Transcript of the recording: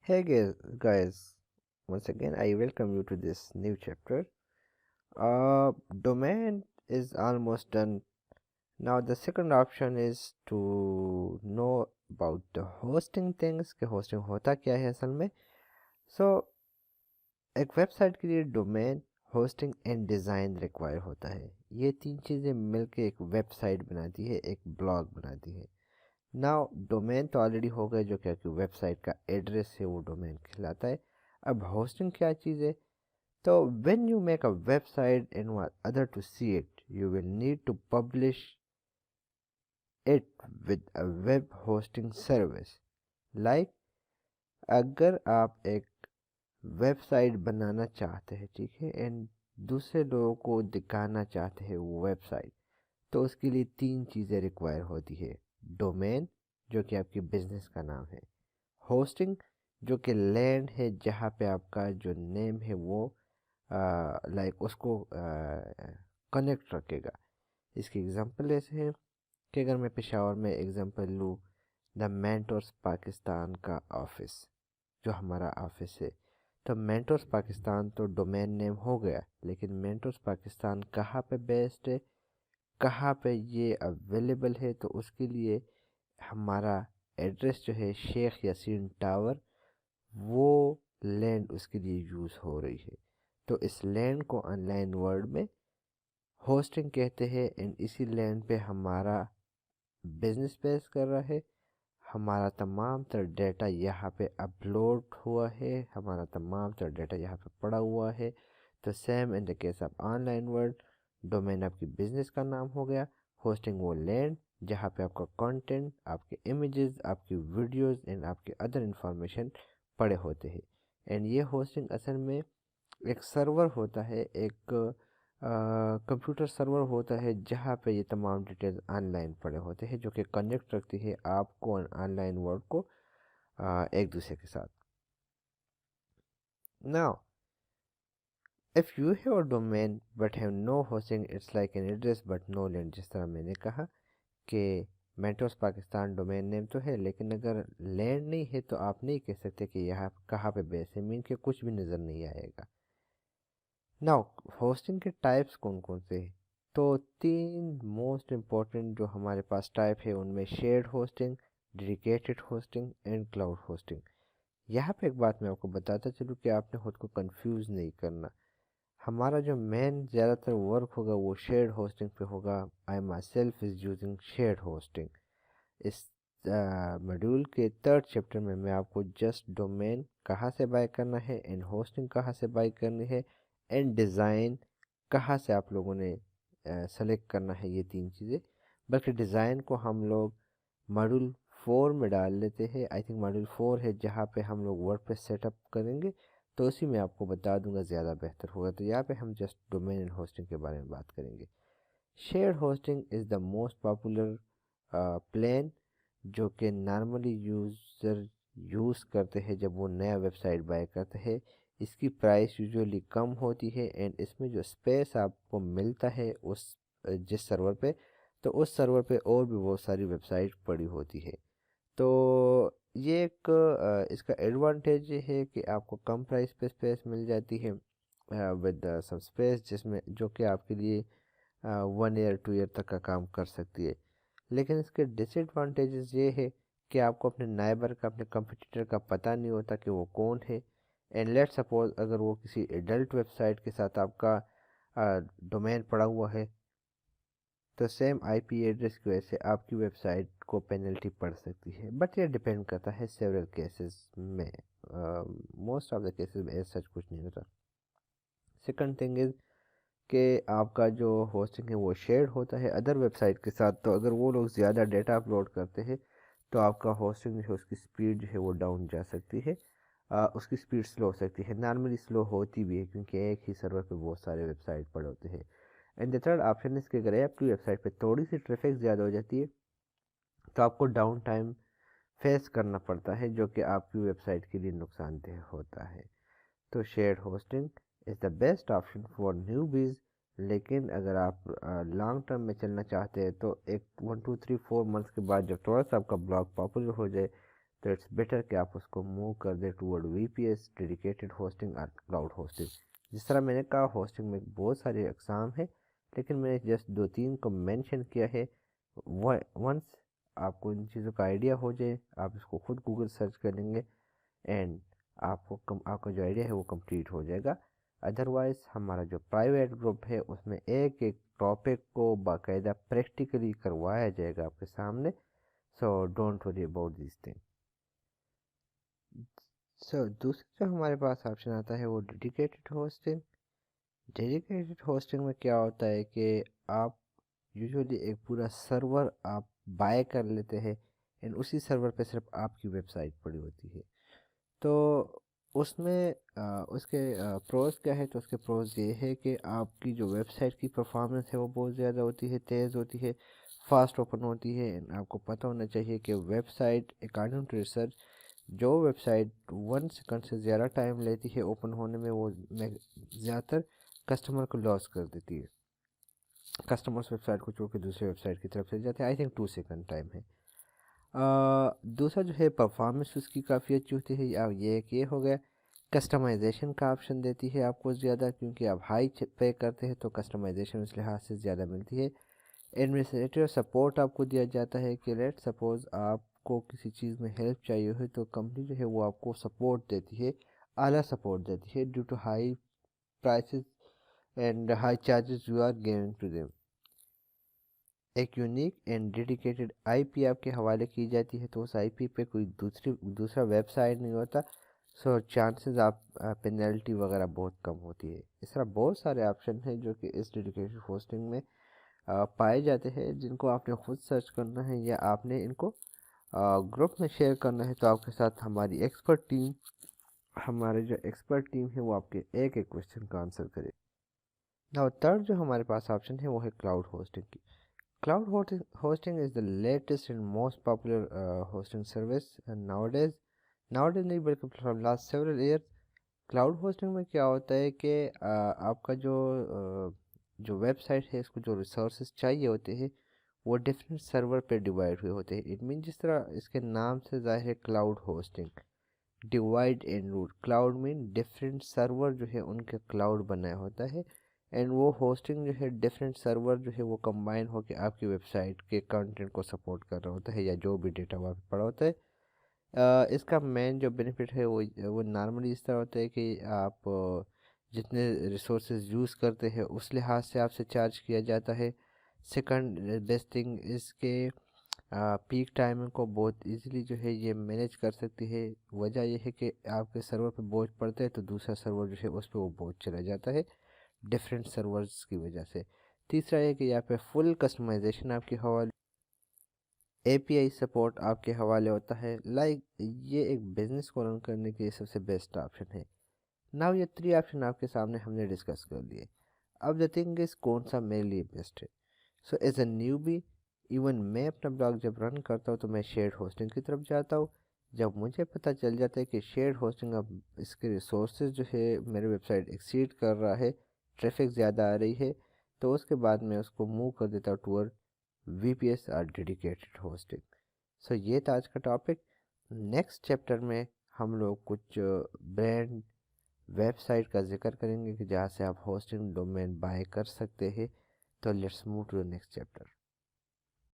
Hey guys, once again I welcome you to this new chapter. Domain is almost done. Now the second option is to know about the hosting things कि hosting होता क्या है असल में. So एक website के लिए domain, hosting and design require होता है. ये तीन चीज़ें मिलके एक वेबसाइट बनाती है, एक ब्लॉग बनाती है. नाउ डोमेन तो ऑलरेडी हो गए जो क्या कि वेबसाइट का एड्रेस है वो डोमेन कहलाता है. अब होस्टिंग क्या चीज़ है? तो when you make a website and want other to see it you will need to publish it with a web hosting service. Like अगर आप एक वेबसाइट बनाना चाहते हैं, ठीक है, एंड दूसरे लोगों को दिखाना चाहते हैं वो वेबसाइट, तो उसके लिए तीन चीज़ें रिक्वायर होती है. डोमेन जो कि आपकी बिजनेस का नाम है, होस्टिंग जो कि लैंड है जहाँ पे आपका जो नेम है वो लाइक उसको कनेक्ट रखेगा. इसकी एग्जांपल ऐसे है कि अगर मैं पेशावर में एग्जांपल लूँ, द मेंटोर्स पाकिस्तान का ऑफिस जो हमारा ऑफिस है, तो मेंटोर्स पाकिस्तान तो डोमेन नेम हो गया, लेकिन मेंटोर्स पाकिस्तान कहाँ पे बेस्ड है, कहाँ पे ये अवेलेबल है, तो उसके लिए हमारा एड्रेस जो है शेख यासीन टावर, वो लैंड उसके लिए यूज़ हो रही है. तो इस लैंड को ऑनलाइन वर्ल्ड में होस्टिंग कहते हैं. एंड इसी लैंड पे हमारा बिजनेस बेस कर रहा है, हमारा तमाम तर डेटा यहाँ पे अपलोड हुआ है, हमारा तमाम तर डेटा यहाँ पे पड़ा हुआ है. तो same in the case of online world, domain आपकी बिजनेस का नाम हो गया, होस्टिंग वो लैंड जहाँ पे आपका कंटेंट, आपके इमेजेस, आपकी वीडियोस एंड आपके अदर इंफॉर्मेशन पड़े होते हैं. एंड ये होस्टिंग असल में एक सर्वर होता है, एक कंप्यूटर सर्वर होता है जहाँ पे ये तमाम डिटेल्स ऑनलाइन पड़े होते हैं जो कि कनेक्ट रखती है आपको ऑनलाइन वर्ल्ड को एक दूसरे के साथ. Now if you have a domain but have no hosting it's like an address but no land. जिस तरह मैंने कहा कि मेंटोस पाकिस्तान डोमेन नेम तो है, लेकिन अगर लैंड नहीं है तो आप नहीं कह सकते कि यहाँ कहाँ पे बेस है, मीन के कुछ भी नज़र नहीं आएगा. नाउ होस्टिंग के टाइप्स कौन कौन से हैं? तो तीन मोस्ट इम्पोर्टेंट जो हमारे पास टाइप है उनमें shared hosting, dedicated hosting and cloud hosting. यहाँ पे एक बात मैं आपको बताता चलूँ कि आपने खुद को कंफ्यूज नहीं करना. हमारा जो मेन ज़्यादातर वर्क होगा वो शेयर्ड होस्टिंग पे होगा. I myself is using shared hosting. इस मॉड्यूल के थर्ड चैप्टर में मैं आपको जस्ट डोमेन कहाँ से बाय करना है एंड होस्टिंग कहाँ से बाय करनी है एंड डिज़ाइन कहाँ से आप लोगों ने सेलेक्ट करना है, ये तीन चीज़ें. बल्कि डिज़ाइन को हम लोग मॉड्यूल 4 में डाल लेते हैं. आई थिंक मॉड्यूल 4 है जहाँ पे हम लोग वर्डप्रेस सेटअप करेंगे, तो उसी में आपको बता दूंगा, ज़्यादा बेहतर होगा. तो यहाँ पे हम जस्ट डोमेन एंड होस्टिंग के बारे में बात करेंगे. Shared hosting is the most popular plan जो कि नॉर्मली यूज़र यूज़ करते हैं जब वो नया वेबसाइट बाय करते हैं. इसकी प्राइस यूजुअली कम होती है एंड इसमें जो स्पेस आपको मिलता है उस जिस सर्वर पे, तो उस सर्वर पे और भी बहुत सारी वेबसाइट पड़ी होती है. तो ये एक इसका एडवांटेज ये है कि आपको कम प्राइस पे स्पेस मिल जाती है विद सम स्पेस, जिसमें जो कि आपके लिए 1 ईयर 2 ईयर तक का काम कर सकती है. लेकिन इसके डिसएडवांटेजेस ये है कि आपको अपने नाइबर का, अपने कंपटीटर का पता नहीं होता कि वो कौन है. एंड लेट सपोज अगर वो किसी एडल्ट वेबसाइट के साथ आपका डोमेन पड़ा हुआ है, तो सेम आईपी एड्रेस की वजह से आपकी वेबसाइट को पेनल्टी पड़ सकती है. बट ये डिपेंड करता है सेवरल केसेस में. मोस्ट ऑफ द केसेस में सच कुछ नहीं होता. सेकंड थिंग इज़ कि आपका जो होस्टिंग है वो शेयर्ड होता है अदर वेबसाइट के साथ. तो अगर वो लोग ज़्यादा डेटा अपलोड करते हैं तो आपका होस्टिंग जो है उसकी स्पीड जो है वो डाउन जा सकती है. उसकी स्पीड स्लो हो सकती है, नॉर्मली स्लो होती भी है क्योंकि एक ही सर्वर पे बहुत सारे वेबसाइट पड़े होते हैं. एंड द थर्ड ऑप्शन इसके अगर आपकी वेबसाइट पे थोड़ी सी ट्रैफिक ज़्यादा हो जाती है तो आपको डाउन टाइम फेस करना पड़ता है जो कि आपकी वेबसाइट के लिए नुकसानदेह होता है. तो shared hosting is the best option for newbies. लेकिन अगर आप लॉन्ग टर्म में चलना चाहते हैं तो एक 1 2 3 4 मंथ्स के बाद जब थोड़ा सा आपका ब्लॉग पॉपुलर हो जाए तो इट्स बेटर कि आप उसको मूव कर दें टूवर्ड वीपीएस, डेडिकेटेड होस्टिंग और क्लाउड होस्टिंग। जिस तरह मैंने कहा होस्टिंग में बहुत सारे अकसाम हैं, लेकिन मैंने जस्ट 2-3 को मेंशन किया है। वंस आपको इन चीज़ों का आइडिया हो जाए, आप इसको खुद गूगल सर्च कर लेंगे एंड आपका जो आइडिया है वो कंप्लीट हो जाएगा। अदरवाइज़ हमारा जो प्राइवेट ग्रुप है उसमें एक एक टॉपिक को बाकायदा प्रैक्टिकली करवाया जाएगा आपके सामने। So don't worry about this thing. So दूसरा जो हमारे पास ऑप्शन आता है वो डेडिकेटेड होस्टिंग। डेडिकेटेड होस्टिंग में क्या होता है कि आप यूजुअली एक पूरा सर्वर आप बाय कर लेते हैं एंड उसी सर्वर पे सिर्फ आपकी वेबसाइट पड़ी होती है। तो उसमें उसके प्रोज क्या है, तो उसके प्रोज ये है कि आपकी जो वेबसाइट की परफॉर्मेंस है वो बहुत ज़्यादा होती है, तेज़ होती है, फास्ट ओपन होती है। एंड आपको पता होना चाहिए कि वेबसाइट अकॉर्डिंग टू रिसर्च, जो वेबसाइट 1 सेकंड से ज़्यादा टाइम लेती है ओपन होने में, वो ज़्यादातर कस्टमर को लॉस कर देती है। कस्टमर्स वेबसाइट को छोड़ के दूसरे वेबसाइट की तरफ से जाते हैं। आई थिंक 2 सेकंड टाइम है। दूसरा जो है परफॉर्मेंस उसकी काफ़ी अच्छी होती है। अब ये हो गया, कस्टमाइजेशन का ऑप्शन देती है आपको ज़्यादा, क्योंकि आप हाई पे करते हैं तो कस्टमाइजेशन उस लिहाज से ज़्यादा मिलती है। एडमिनिस्ट्रेटिव सपोर्ट आपको दिया जाता है कि लेट सपोज़ आपको किसी चीज़ में हेल्प चाहिए हो तो कंपनी जो है वो आपको सपोर्ट देती है, आला सपोर्ट देती है due to high prices and high charges you are giving to them. एक यूनिक एंड डेडिकेटेड आईपी आपके हवाले की जाती है, तो उस आईपी पे कोई दूसरा वेबसाइट नहीं होता। सो चांसेस आप पेनल्टी वगैरह बहुत कम होती है। इस तरह बहुत सारे ऑप्शन हैं जो कि इस डेडिकेटेड होस्टिंग में पाए जाते हैं, जिनको आपने खुद सर्च करना है या आपने इनको ग्रुप में शेयर करना है। तो आपके साथ हमारी जो एक्सपर्ट टीम है वो आपके एक एक क्वेश्चन का आंसर करे। नाउ थर्ड जो हमारे पास ऑप्शन है वो है क्लाउड होस्टिंग की। Cloud hosting is the latest and most popular hosting service nowadays. Nowadays नहीं बल्कि from last several years। Cloud hosting में क्या होता है कि आपका जो वेबसाइट है इसको जो रिसोर्सेज चाहिए होते हैं वो डिफरेंट सर्वर पे डिवाइड हुए होते हैं। इट मीन जिस तरह इसके नाम से जाहिर है cloud hosting, divide and route. Cloud mean different server जो है उनके क्लाउड बनाया होता है एंड वो होस्टिंग जो है डिफरेंट सर्वर जो है वो कंबाइन होकर आपकी वेबसाइट के कंटेंट को सपोर्ट कर रहा होता है या जो भी डेटा वहाँ पे पड़ा होता है। इसका मेन जो बेनिफिट है वो नॉर्मली इस तरह होता है कि आप जितने रिसोर्सेज यूज़ करते हैं उस लिहाज से आपसे चार्ज किया जाता है। सेकंड बेस्ट थिंग इसके पीक टाइमिंग को बहुत इजीली जो है ये मैनेज कर सकती है। वजह यह है कि आपके सर्वर पे बोझ पड़ता है तो दूसरा सर्वर जो है उस पर वो बोझ चला जाता है डिफरेंट सर्वर्स की वजह से। तीसरा है कि यहाँ पे फुल कस्टमाइजेशन आपके हवाले, एपीआई सपोर्ट आपके हवाले होता है। ये एक बिज़नेस को रन करने के लिए सबसे बेस्ट ऑप्शन है। नाउ ये 3 ऑप्शन आपके सामने हमने डिस्कस कर लिए। अब द थिंग इज कौन सा मेरे लिए बेस्ट है। So as a newbie, even मैं अपना ब्लॉग जब रन करता हूँ तो मैं शेयर्ड होस्टिंग की तरफ जाता हूँ। जब मुझे पता चल जाता है कि शेयर्ड होस्टिंग अब इसके रिसोर्सेज जो है मेरे वेबसाइट एक्सीड कर रहा है, ट्रैफिक ज़्यादा आ रही है, तो उसके बाद मैं उसको मूव कर देता हूँ टूअर्ड वीपीएस और डेडिकेटेड होस्टिंग। सो ये था आज का टॉपिक। नेक्स्ट चैप्टर में हम लोग कुछ ब्रांड वेबसाइट का जिक्र करेंगे कि जहाँ से आप होस्टिंग डोमेन बाय कर सकते हैं। तो let's move to the next chapter.